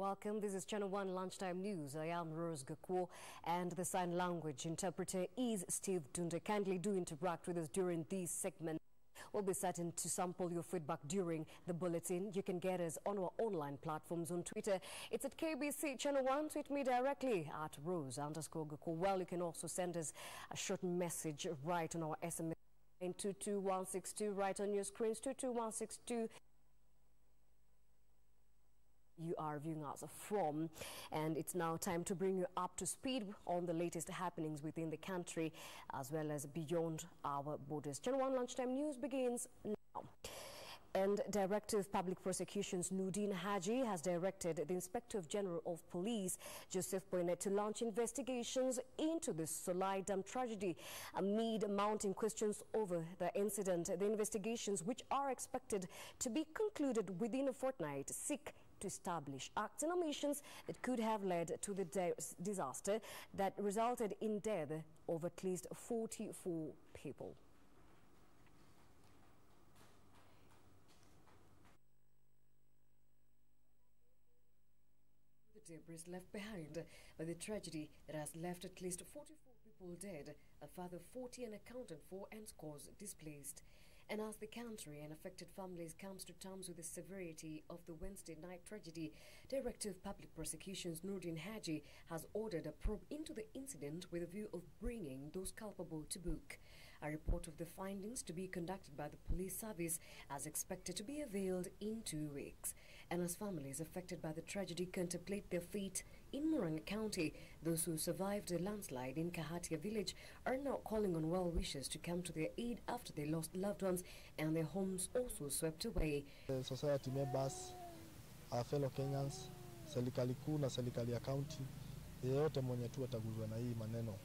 Welcome. This is Channel 1 Lunchtime News. I am Rose Gakwo, and the sign language interpreter is Steve Dunde. Kindly do interact with us during these segments. We'll be certain to sample your feedback during the bulletin. You can get us on our online platforms on Twitter. It's at KBC Channel 1. Tweet me directly at Rose_Gakwo. Well, you can also send us a short message right on our SMS line 22162. Right on your screens, 22162. You are viewing us from, and it's now time to bring you up to speed on the latest happenings within the country as well as beyond our borders. Channel 1 Lunchtime News begins now. And Director of Public Prosecutions Nordin Haji has directed the Inspector General of Police Joseph Boynet to launch investigations into the Solai Dam tragedy amid mounting questions over the incident. The investigations, which are expected to be concluded within a fortnight, seek to establish acts and omissions that could have led to the disaster that resulted in death of at least 44 people. The debris left behind by the tragedy that has left at least 44 people dead, a further 40 unaccounted for, and scores displaced. And as the country and affected families comes to terms with the severity of the Wednesday night tragedy, Director of Public Prosecutions Nordin Haji has ordered a probe into the incident with a view of bringing those culpable to book. A report of the findings to be conducted by the police service is expected to be availed in 2 weeks. And as families affected by the tragedy contemplate their fate in Murang'a County, those who survived a landslide in Kahatia village are now calling on well-wishers to come to their aid after they lost loved ones and their homes also swept away. Society members, our fellow Kenyans, serikali kuu na serikali ya county, yeyote mwenye tu ataguzwa na hii maneno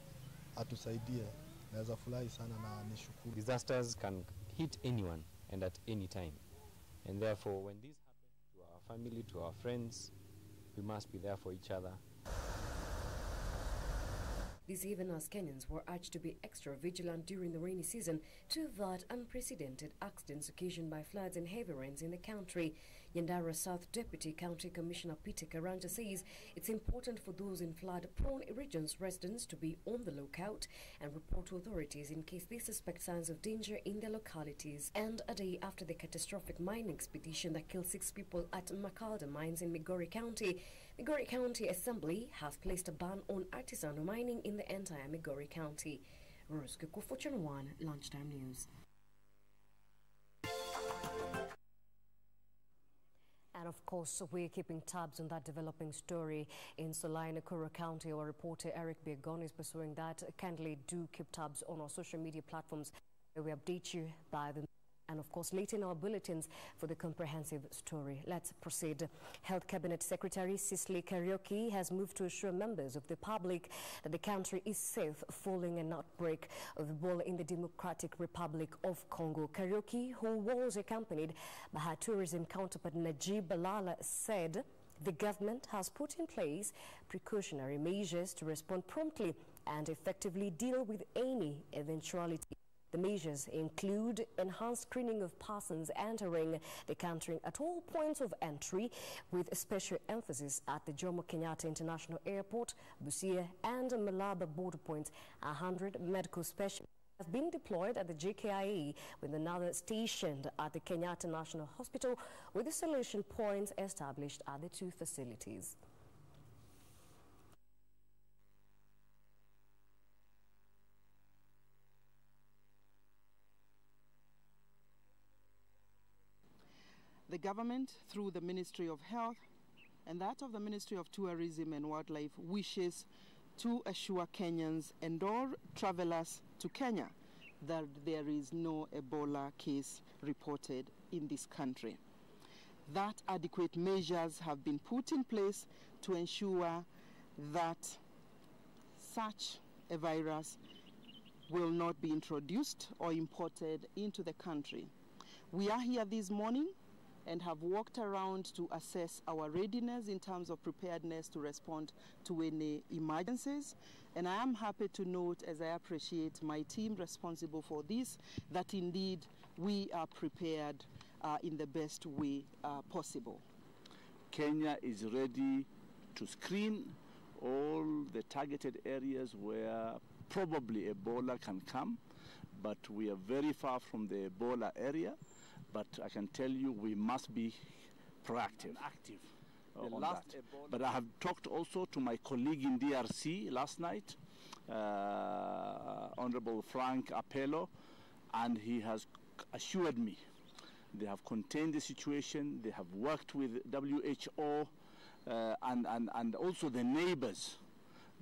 atusaidie, naweza furahi sana na nishukuru. Disasters can hit anyone and at any time, and therefore when this happens to our family, to our friends, we must be there for each other. This even as Kenyans were urged to be extra vigilant during the rainy season to avert unprecedented accidents occasioned by floods and heavy rains in the country. Yandara South Deputy County Commissioner Peter Karanja says it's important for those in flood-prone regions residents to be on the lookout and report to authorities in case they suspect signs of danger in their localities. And a day after the catastrophic mining expedition that killed 6 people at Makalda mines in Migori County Assembly has placed a ban on artisanal mining in the entire Migori County. Rose Gakwo for Channel 1 Lunchtime News. And of course, we're keeping tabs on that developing story in Solai, Nakuru County. Our reporter Eric Begon is pursuing that. Kindly do keep tabs on our social media platforms. We update you by the and of course later in our bulletins for the comprehensive story. Let's proceed. Health Cabinet Secretary Cicely Kariuki has moved to assure members of the public that the country is safe following an outbreak of Ebola in the Democratic Republic of Congo. Kariuki, who was accompanied by her tourism counterpart Najib Balala, said the government has put in place precautionary measures to respond promptly and effectively deal with any eventuality. The measures include enhanced screening of persons entering the country at all points of entry, with special emphasis at the Jomo Kenyatta International Airport, Busia and Malaba border points. 100 medical specialists have been deployed at the JKIA, with another stationed at the Kenyatta National Hospital, with isolation points established at the 2 facilities. The government, through the Ministry of Health and that of the Ministry of Tourism and Wildlife, wishes to assure Kenyans and all travelers to Kenya that there is no Ebola case reported in this country. That adequate measures have been put in place to ensure that such a virus will not be introduced or imported into the country. We are here this morning and have walked around to assess our readiness in terms of preparedness to respond to any emergencies. And I am happy to note, as I appreciate my team responsible for this, that indeed we are prepared in the best way possible. Kenya is ready to screen all the targeted areas where probably Ebola can come, but we are very far from the Ebola area. But I can tell you we must be proactive. Active. On that. But I have talked also to my colleague in DRC last night, Honorable Frank Appello, and he has assured me they have contained the situation, they have worked with WHO and also the neighbors,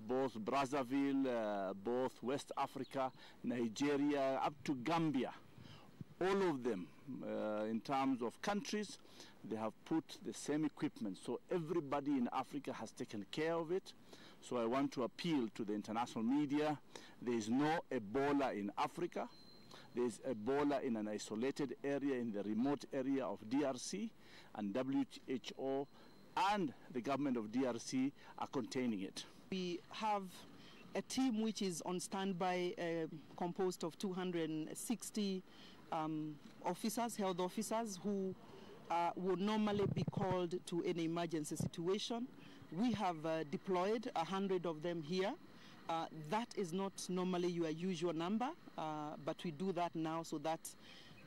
both Brazzaville, both West Africa, Nigeria, up to Gambia. All of them, in terms of countries, they have put the same equipment. So everybody in Africa has taken care of it. So I want to appeal to the international media. There is no Ebola in Africa. There is Ebola in an isolated area in the remote area of DRC, and WHO and the government of DRC are containing it. We have a team which is on standby, composed of 260 officers, health officers, who would normally be called to any emergency situation. We have deployed 100 of them here. That is not normally your usual number, but we do that now so that,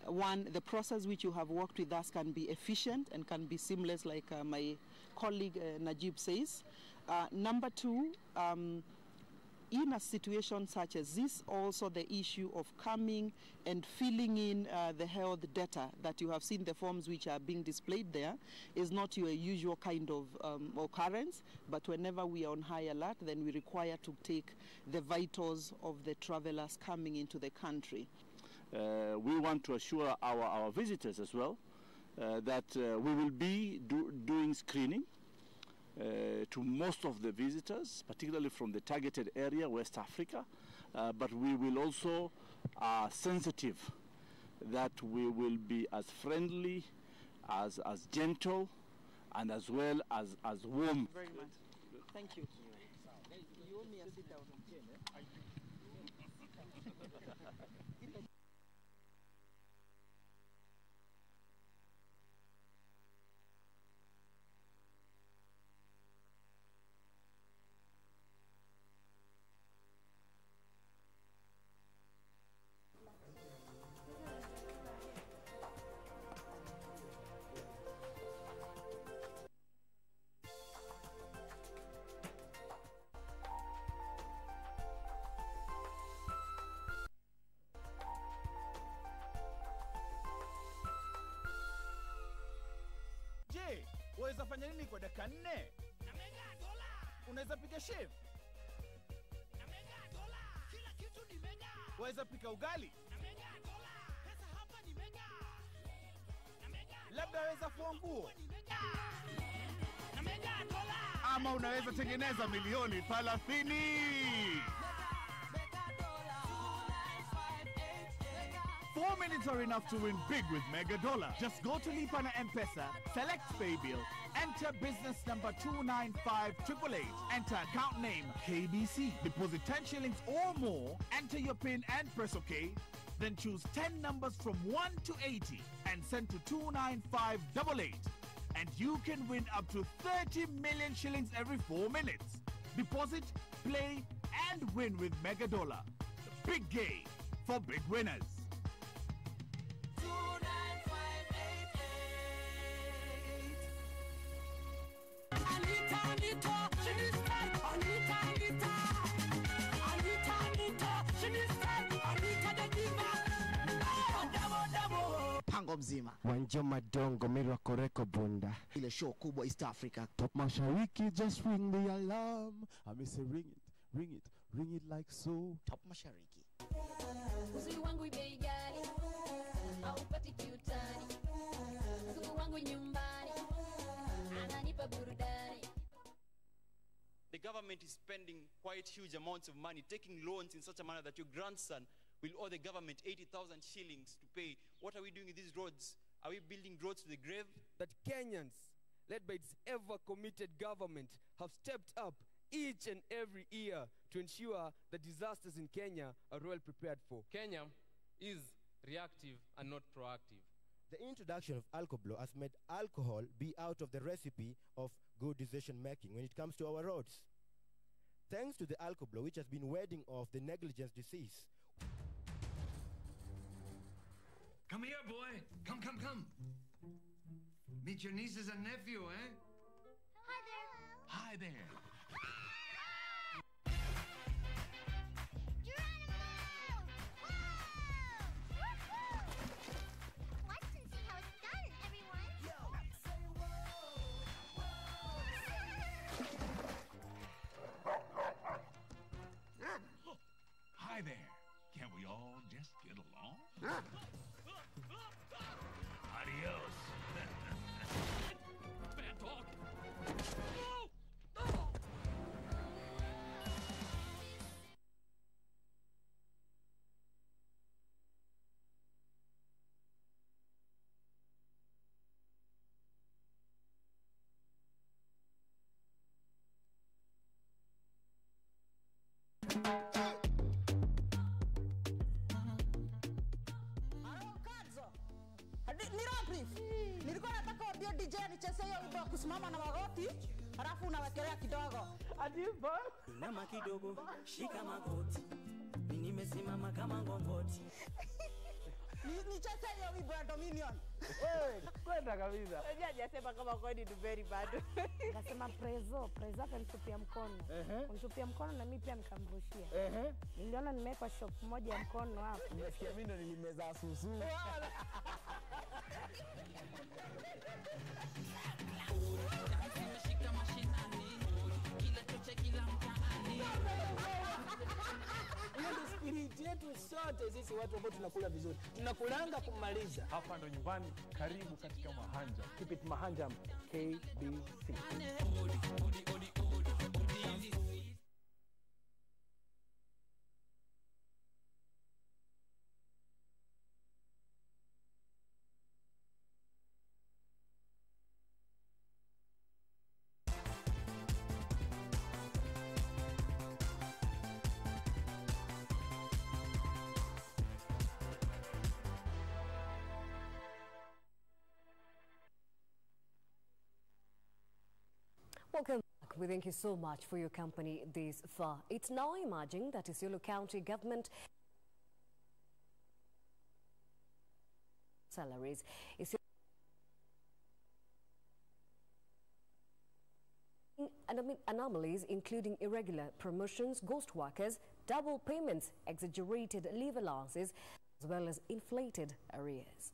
one, the process which you have worked with us can be efficient and can be seamless, like my colleague Najib says. Number two, in a situation such as this, also the issue of coming and filling in the health data that you have seen, the forms which are being displayed there, is not your usual kind of occurrence, but whenever we are on high alert, then we require to take the vitals of the travelers coming into the country. We want to assure our visitors as well that we will be doing screening to most of the visitors, particularly from the targeted area, West Africa, but we will also sensitive that we will be as friendly, as gentle, and as well as warm. Very much. Thank you. You owe me a sit down. Waweza fanya nini kwa dakika 4? Na mega dola. Unaweza piga chef? Na mega dola. Kila kitu ni mega. Waweza pika ugali? Na mega dola. Pesa hapa ni mega. Na mega. Labda waweza fua nguo? Na mega dola. Ama unaweza tengeneza milioni 30. 4 minutes are enough to win big with Mega Dollar. Just go to Lipa na M-Pesa, select Pay Bill, enter business number 295888, enter account name KBC, deposit 10 shillings or more, enter your PIN and press OK, then choose 10 numbers from 1 to 80 and send to 29588. And you can win up to 30 million shillings every 4 minutes. Deposit, play, and win with Mega Dollar. The big game for big winners. Pango mzima Wanjoma Dongo Mirwa Koreko Bunda, ile show kubwa East Africa. Top Mashariki, just ring the alarm. I miss a ring it like so. Top Mashariki. Uzuri wangu bei gani? Haupati kiutani. Uzuri wangu nyumbani. Ananipa burudani. The government is spending quite huge amounts of money, taking loans in such a manner that your grandson will owe the government 80,000 shillings to pay. What are we doing with these roads? Are we building roads to the grave? That Kenyans, led by its ever-committed government, have stepped up each and every year to ensure that disasters in Kenya are well prepared for. Kenya is reactive and not proactive. The introduction of alcohol has made alcohol be out of the recipe of good decision making when it comes to our roads. Thanks to the alcohol, which has been warding off the negligence disease. Come here, boy. Come. Meet your nieces and nephew, eh? Hi there. Hi there. Hi there. Can't we all just get along? Adios. Bad dog. Nilikuwa nataka waambie DJ nicheze hiyo wimbo kusimama na magoti, halafu unawekelea kidogo. Adipo. Inama kidogo, shika magoti. Mimi nimesimama kama ngongoti. Nicheze hiyo wimbo ya Dominion. Kwenda kabisa. Unajua hajasema kama kwani ni very bad. Akasema prezo akanitupia mkono. Unitupia mkono na mimi pia nikamrushia. Niliona nimeweka shop moja ya mkono hapo. Nimesikia mimi ndo nilimeza susu. Spirit yetu sote sisi watu ambao tunakula vizuri. Tunakulanga kumaliza. Hapa ndo nyumbani, karibu katika Mahanja. Keep it Mahanja, KBC. Welcome back. We thank you so much for your company this far. It's now emerging that Isiolo County government salaries is anomalies including irregular promotions, ghost workers, double payments, exaggerated leave allowances, as well as inflated arrears.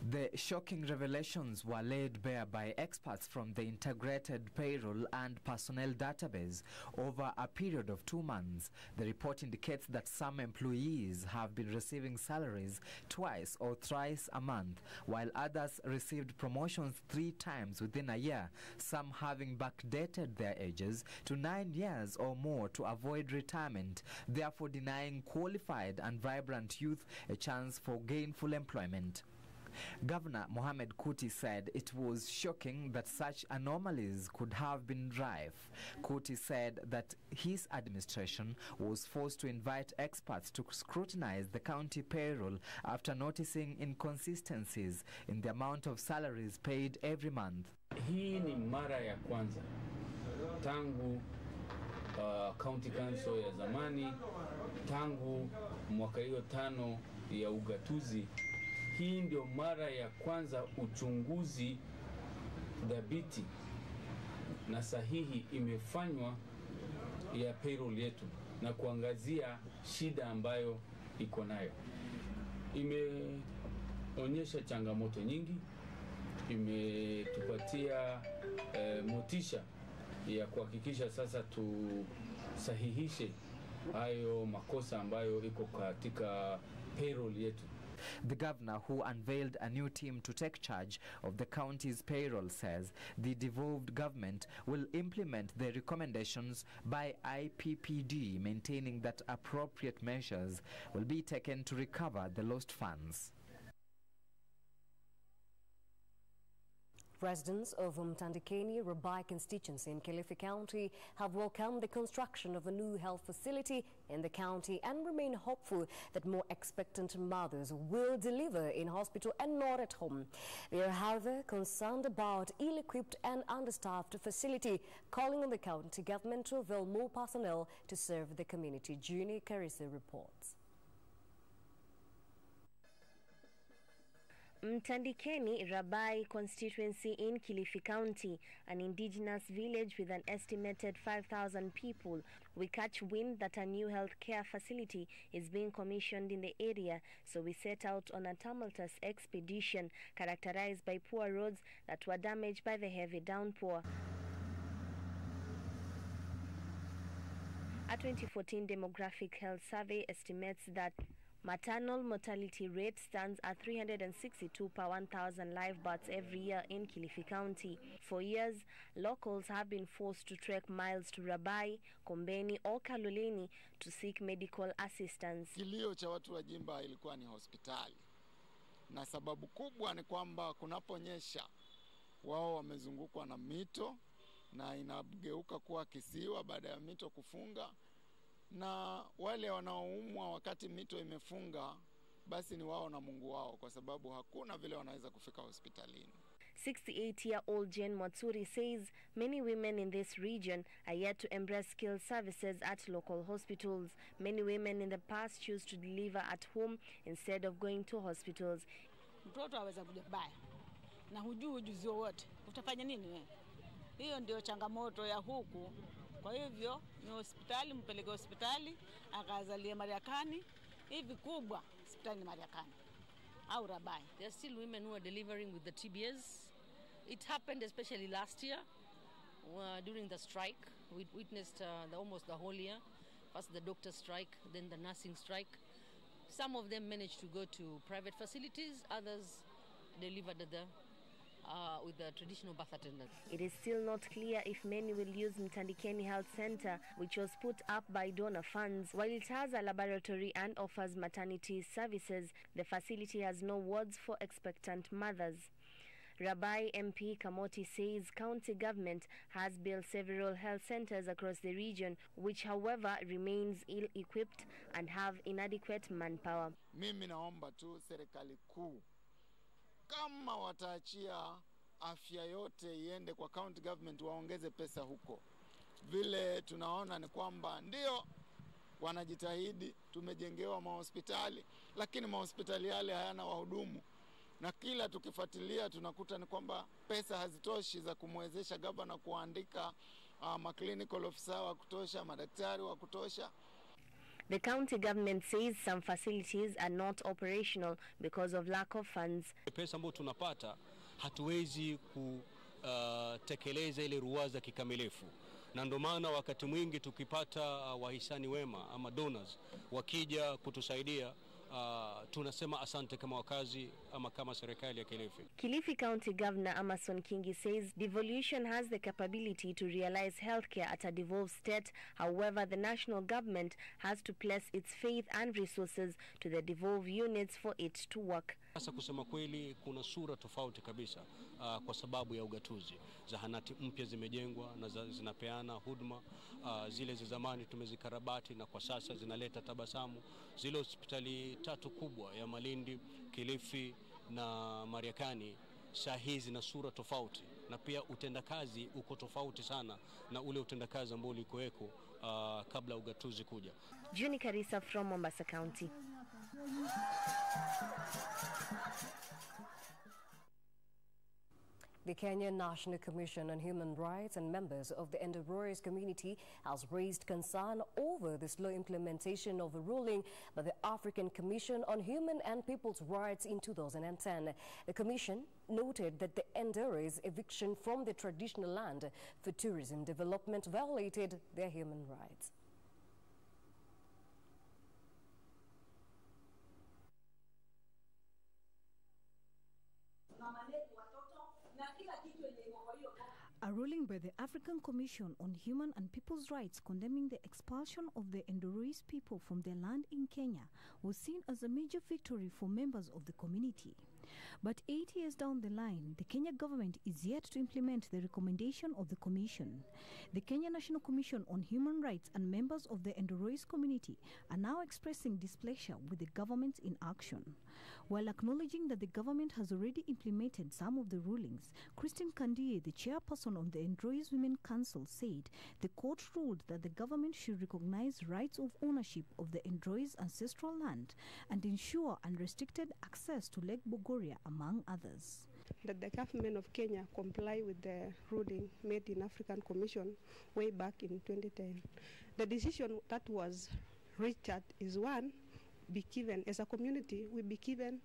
The shocking revelations were laid bare by experts from the Integrated Payroll and Personnel Database over a period of 2 months. The report indicates that some employees have been receiving salaries twice or thrice a month, while others received promotions 3 times within a year, some having backdated their ages to 9 years or more to avoid retirement, therefore denying qualified and vibrant youth a chance for gainful employment. Governor Mohamed Kuti said it was shocking that such anomalies could have been rife. Kuti said that his administration was forced to invite experts to scrutinize the county payroll after noticing inconsistencies in the amount of salaries paid every month. Hii ni mara ya kwanza tangu county council ya zamani, tangu mwaka hiyo 5 ya ugatuzi. Hii ndio mara ya kwanza uchunguzi dhabiti na sahihi imefanywa ya payroll yetu na kuangazia shida ambayo iko nayo. Imeonyesha changamoto nyingi, imetupatia motisha ya kuhakikisha sasa tusahihishe hayo makosa ambayo iko katika payroll yetu. The governor, who unveiled a new team to take charge of the county's payroll, says the devolved government will implement the recommendations by IPPD, maintaining that appropriate measures will be taken to recover the lost funds. Residents of Mtandikeni, Rabai constituency in Kilifi County have welcomed the construction of a new health facility in the county and remain hopeful that more expectant mothers will deliver in hospital and not at home. They are, however, concerned about ill-equipped and understaffed facility, calling on the county government to avail more personnel to serve the community. Juni Karisa reports. Mtandikeni, Rabai constituency in Kilifi County, an indigenous village with an estimated 5,000 people, we catch wind that a new healthcare facility is being commissioned in the area, so we set out on a tumultuous expedition characterized by poor roads that were damaged by the heavy downpour. A 2014 demographic health survey estimates that maternal mortality rate stands at 362 per 1,000 live births every year in Kilifi County. For years, locals have been forced to trek miles to Rabai, Kombeni or Kaloleni to seek medical assistance. Kilio cha watu wa Jimba ilikuwa ni hospitali. Na sababu kubwa ni kwamba kunaponyesha wao wamezungukwa na mito na inageuka kuwa kisiwa baada ya mito kufunga. Na wale wanaoumwa wakati mito imefunga basi ni wao na Mungu wao, kwa sababu hakuna vile wanaweza kufika hospitalini. 68-year-old Jane Matsuri says many women in this region are yet to embrace skilled services at local hospitals. Many women in the past choose to deliver at home instead of going to hospitals. Mtoto aweza kuja baya na hujui ujuzi wote, utafanya nini wewe? Hiyo ndio changamoto ya huku. Kwa hivyo ni hospitali, mpeleke hospitali akazalie Mariakani, hivi kubwa hospitali Mariakani au Rabai. There are still women who are delivering with the TBS. It happened especially last year during the strike. We witnessed almost the whole year. First the doctor strike, then the nursing strike. Some of them managed to go to private facilities, others delivered at with the traditional birth attendants. It is still not clear if many will use Mtandikeni Health Center, which was put up by donor funds. While it has a laboratory and offers maternity services, the facility has no wards for expectant mothers. Rabai MP Kamoti says county government has built several health centers across the region, which however remains ill-equipped and have inadequate manpower. Mimi naomba tu serikali kuu kama wataachia afya yote iende kwa county government, waongeze pesa huko. Vile tunaona ni kwamba ndio wanajitahidi, tumejengewa mahospitali, lakini mahospitali yale hayana wahudumu. Na kila tukifuatilia tunakuta ni kwamba pesa hazitoshi za kumwezesha gavana kuandika clinical officer wa kutosha, madaktari wa kutosha. The county government says some facilities are not operational because of lack of funds. Pesa ambayo tunapata hatuwezi kutekeleza ile ruwaza kikamilifu. Na ndio maana wakati mwingi tukipata wahisani wema ama donors wakija kutusaidia, tunasema asante kama wakazi ama kama serikali ya Kilifi. Kilifi County Governor Amason Kingi says devolution has the capability to realize healthcare at a devolved state. However, the national government has to place its faith and resources to the devolved units for it to work. Sasa kusema kweli kuna sura tofauti kabisa kwa sababu ya ugatuzi. Zahanati mpya zimejengwa na zinapeana huduma, zile za zamani tumezikarabati na kwa sasa zinaleta tabasamu. Zile hospitali tatu kubwa ya Malindi, Kilifi na Mariakani saa hizi na sura tofauti, na pia utendakazi uko tofauti sana na ule utendakazi ambao ulikuweko kabla ugatuzi kuja. Juni Karisa from Mombasa County. The Kenyan National Commission on Human Rights and members of the Enderroyers community has raised concern over the slow implementation of a ruling by the African Commission on Human and People's Rights in 2010. The Commission noted that the Enderroyers' eviction from the traditional land for tourism development violated their human rights. A ruling by the African Commission on Human and People's Rights condemning the expulsion of the Enderroyers people from their land in Kenya was seen as a major victory for members of the community. But 8 years down the line, the Kenya government is yet to implement the recommendation of the Commission. The Kenya National Commission on Human Rights and members of the Endorois community are now expressing displeasure with the government's inaction. While acknowledging that the government has already implemented some of the rulings, Christine Kandie, the chairperson of the Endorois Women Council, said the court ruled that the government should recognize rights of ownership of the Endorois ancestral land and ensure unrestricted access to Lake Bogoria, among others. That the government of Kenya comply with the ruling made in African Commission way back in 2010. The decision that was reached at is one, be given, as a community, we be given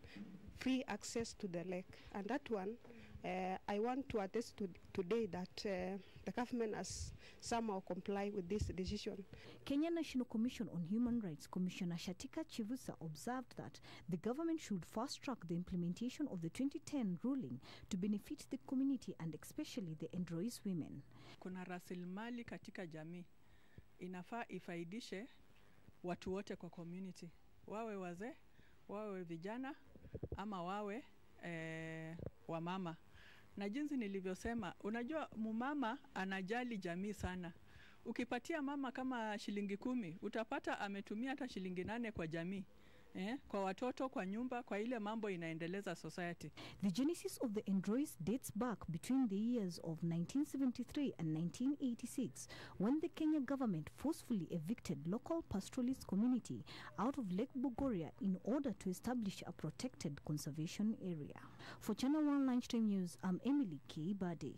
free access to the lake. And that one, I want to attest to today that the government has somehow complied with this decision. Kenya National Commission on Human Rights Commissioner Shatika Chivusa observed that the government should fast-track the implementation of the 2010 ruling to benefit the community and especially the Endorois women. Kuna rasilimali katika jamii. Inafaa ifaidishe watu wote kwa community. Wawe wazee, wawe vijana, ama wawe wamama. Na jinsi nilivyosema, unajua mumama anajali jamii sana. Ukipatia mama kama shilingi 10, utapata ametumia hata shilingi 8 kwa jamii. Kwa watoto, kwa nyumba, kwa ile mambo inaendeleza society. The genesis of the Endorois dates back between the years of 1973 and 1986, when the Kenya government forcefully evicted local pastoralist community out of Lake Bogoria in order to establish a protected conservation area. For Channel 1 Lunchtime News, I'm Emily K. Bade.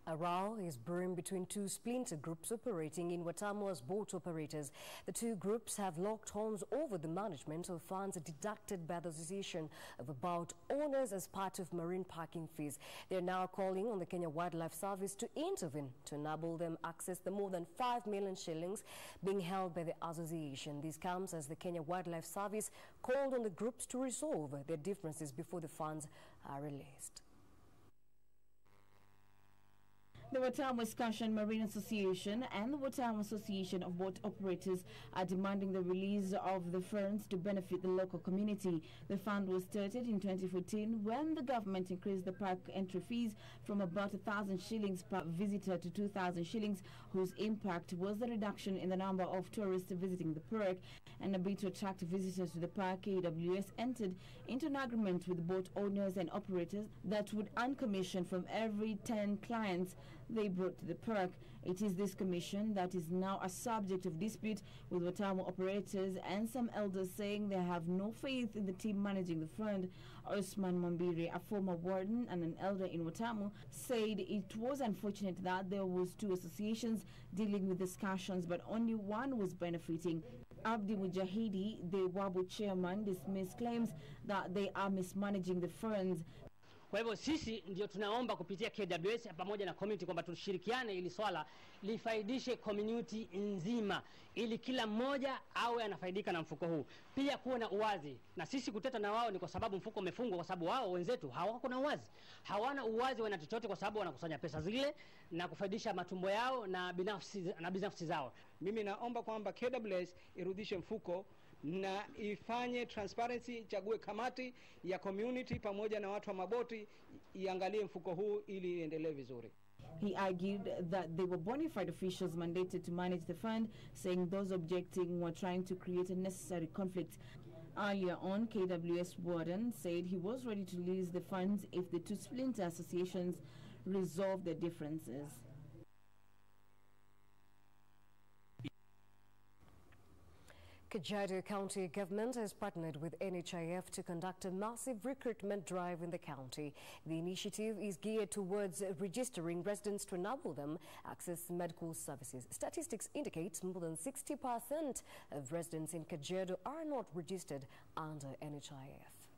A row is brewing between two splinter groups operating in Watamu as boat operators. The two groups have locked horns over the management of funds deducted by the association of about owners as part of marine parking fees. They are now calling on the Kenya Wildlife Service to intervene to enable them access the more than 5 million shillings being held by the association. This comes as the Kenya Wildlife Service called on the groups to resolve their differences before the funds are released. The Watamu Excursion Marine Association and the Watamu Association of Boat Operators are demanding the release of the funds to benefit the local community. The fund was started in 2014 when the government increased the park entry fees from about 1,000 shillings per visitor to 2,000 shillings, whose impact was the reduction in the number of tourists visiting the park. And a bid to attract visitors to the park, KWS entered into an agreement with boat owners and operators that would earn commission from every 10 clients they brought to the park. It is this commission that is now a subject of dispute, with Watamu operators and some elders saying they have no faith in the team managing the fund. Osman Mambiri, a former warden and an elder in Watamu, said it was unfortunate that there was two associations dealing with discussions, but only one was benefiting. Abdi Mujahidi, the Wabu chairman, dismissed claims that they are mismanaging the funds. Kwa hivyo sisi ndio tunaomba kupitia KWS pamoja na community kwamba tushirikiane ili swala lifaidishe community nzima, ili kila mmoja awe anafaidika na mfuko huu. Pia kuwe na uwazi, na sisi kuteta na wao ni kwa sababu mfuko umefungwa, kwa sababu wao wenzetu hawako na uwazi. Hawana uwazi wana chochote kwa sababu wanakusanya pesa zile na kufaidisha matumbo yao na binafsi zao. Mimi naomba kwamba KWS irudishe mfuko na ifanye transparency, ichague kamati ya community pamoja na watu wa maboti iangalie mfuko huu ili iendelee vizuri. He argued that they were bona fide officials mandated to manage the fund, saying those objecting were trying to create a necessary conflict. Earlier on, KWS warden said he was ready to release the funds if the two splinter associations resolve their differences. Kajiado County government has partnered with NHIF to conduct a massive recruitment drive in the county. The initiative is geared towards registering residents to enable them access medical services. Statistics indicate more than 60% of residents in Kajiado are not registered under NHIF.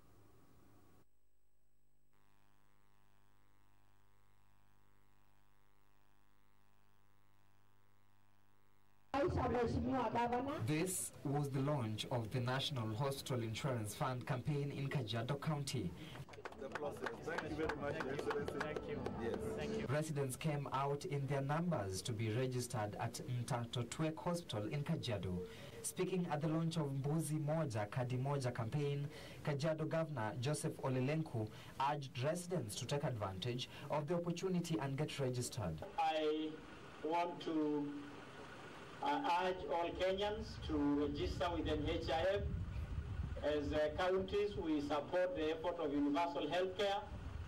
This was the launch of the National Hospital Insurance Fund campaign in Kajiado County. the process. Thank you very much, Your Excellency. Thank you. Yes. Thank you. Residents came out in their numbers to be registered at Mtatotwek Hospital in Kajiado. Speaking at the launch of Mbuzi Moja Kadi Moja campaign, Kajiado Governor Joseph Olelenku urged residents to take advantage of the opportunity and get registered. I want to urge all Kenyans to register with NHIF. As counties, we support the effort of universal health care,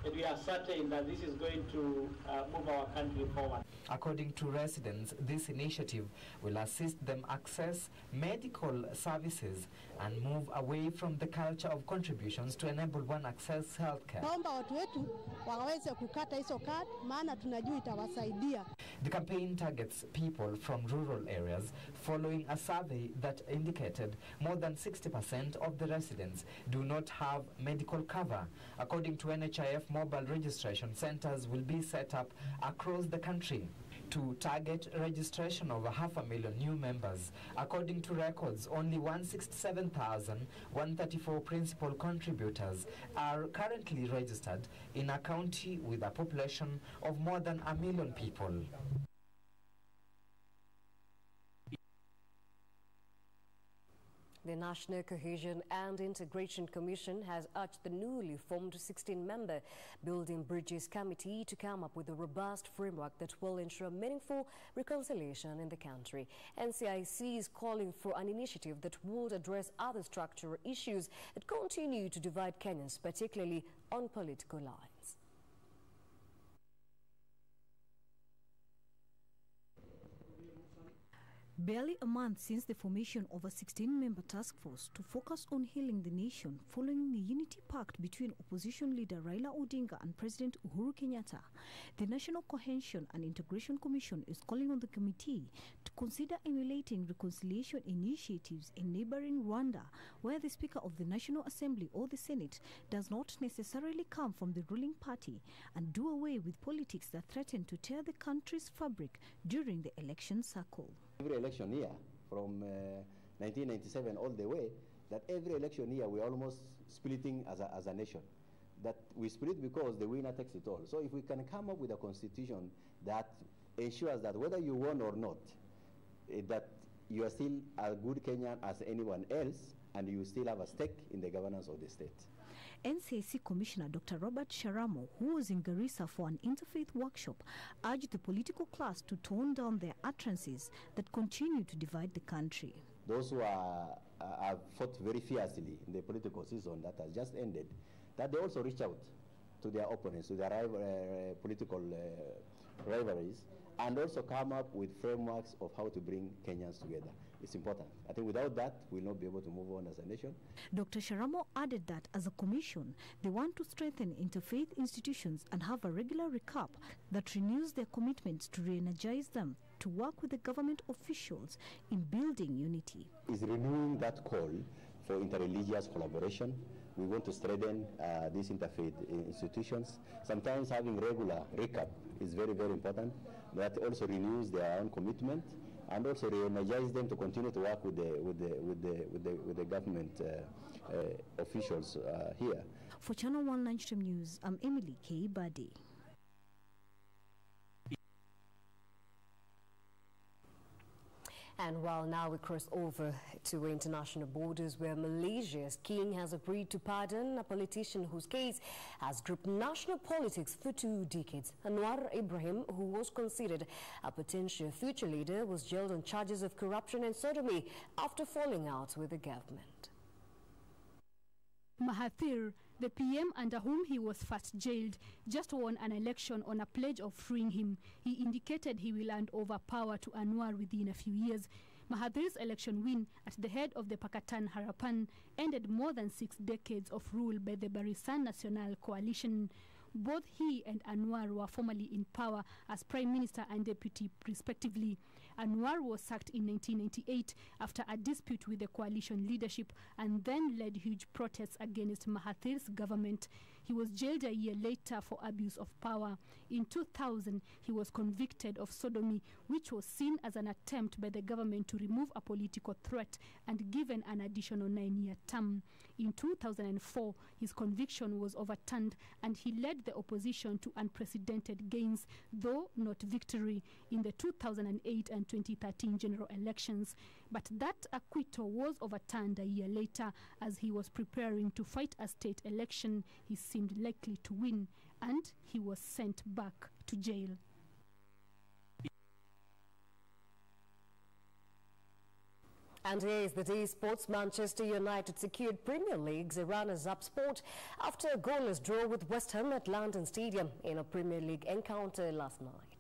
and we are certain that this is going to move our country forward. According to residents, this initiative will assist them access medical services and move away from the culture of contributions to enable one access healthcare. Naomba watu wetu waweze kukata hizo card, maana tunajua itawasaidia. The campaign targets people from rural areas following a survey that indicated more than 60% of the residents do not have medical cover. According to NHIF, mobile registration centers will be set up across the country to target registration of 500,000 new members. According to records, only 167,134 principal contributors are currently registered in a county with a population of more than 1 million people. The National Cohesion and Integration Commission has urged the newly formed 16-member Building Bridges Committee to come up with a robust framework that will ensure meaningful reconciliation in the country. NCIC is calling for an initiative that would address other structural issues that continue to divide Kenyans, particularly on political lines. Barely a month since the formation of a 16-member task force to focus on healing the nation following the unity pact between opposition leader Raila Odinga and President Uhuru Kenyatta, the National Cohesion and Integration Commission is calling on the committee to consider emulating reconciliation initiatives in neighboring Rwanda, where the Speaker of the National Assembly or the Senate does not necessarily come from the ruling party, and do away with politics that threaten to tear the country's fabric during the election cycle. Every election year, from 1997 all the way, that every election year we're almost splitting as a nation. That we split because the winner takes it all. So if we can come up with a constitution that ensures that whether you won or not, that you are still a good Kenyan as anyone else, and you still have a stake in the governance of the state. NCIC Commissioner Dr. Robert Sharamo, who was in Garissa for an interfaith workshop, urged the political class to tone down their utterances that continue to divide the country. Those who have fought very fiercely in the political season that has just ended, that they also reach out to their opponents, to their political rivalries, and also come up with frameworks of how to bring Kenyans together. It's important. I think without that, we'll not be able to move on as a nation. Dr. Sharamo added that as a commission, they want to strengthen interfaith institutions and have a regular recap that renews their commitments to re-energize them to work with the government officials in building unity. Is renewing that call for interreligious collaboration. We want to strengthen these interfaith institutions. Sometimes having regular recap is very, very important. That also renews their own commitment and also re-energize them to continue to work with the government officials here. For Channel 1 Lunchtime News, I'm Emily K. Badi. And while now we cross over to international borders, where Malaysia's king has agreed to pardon a politician whose case has gripped national politics for 2 decades. Anwar Ibrahim, who was considered a potential future leader, was jailed on charges of corruption and sodomy after falling out with the government. Mahathir, the PM under whom he was first jailed, just won an election on a pledge of freeing him. He indicated he will hand over power to Anwar within a few years. Mahathir's election win at the head of the Pakatan Harapan ended more than 6 decades of rule by the Barisan Nasional coalition. Both he and Anwar were formerly in power as Prime Minister and Deputy respectively. Anwar was sacked in 1998 after a dispute with the coalition leadership and then led huge protests against Mahathir's government. He was jailed a year later for abuse of power. In 2000, he was convicted of sodomy, which was seen as an attempt by the government to remove a political threat and given an additional 9-year term. In 2004, his conviction was overturned and he led the opposition to unprecedented gains, though not victory, in the 2008 and 2013 general elections. But that acquittal was overturned a year later as he was preparing to fight a state election he seemed likely to win, and he was sent back to jail. And here is the day sports. Manchester United secured Premier League's runners-up spot after a goalless draw with West Ham at London Stadium in a Premier League encounter last night.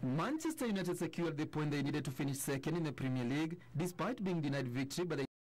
Manchester United secured the point they needed to finish second in the Premier League, despite being denied victory by the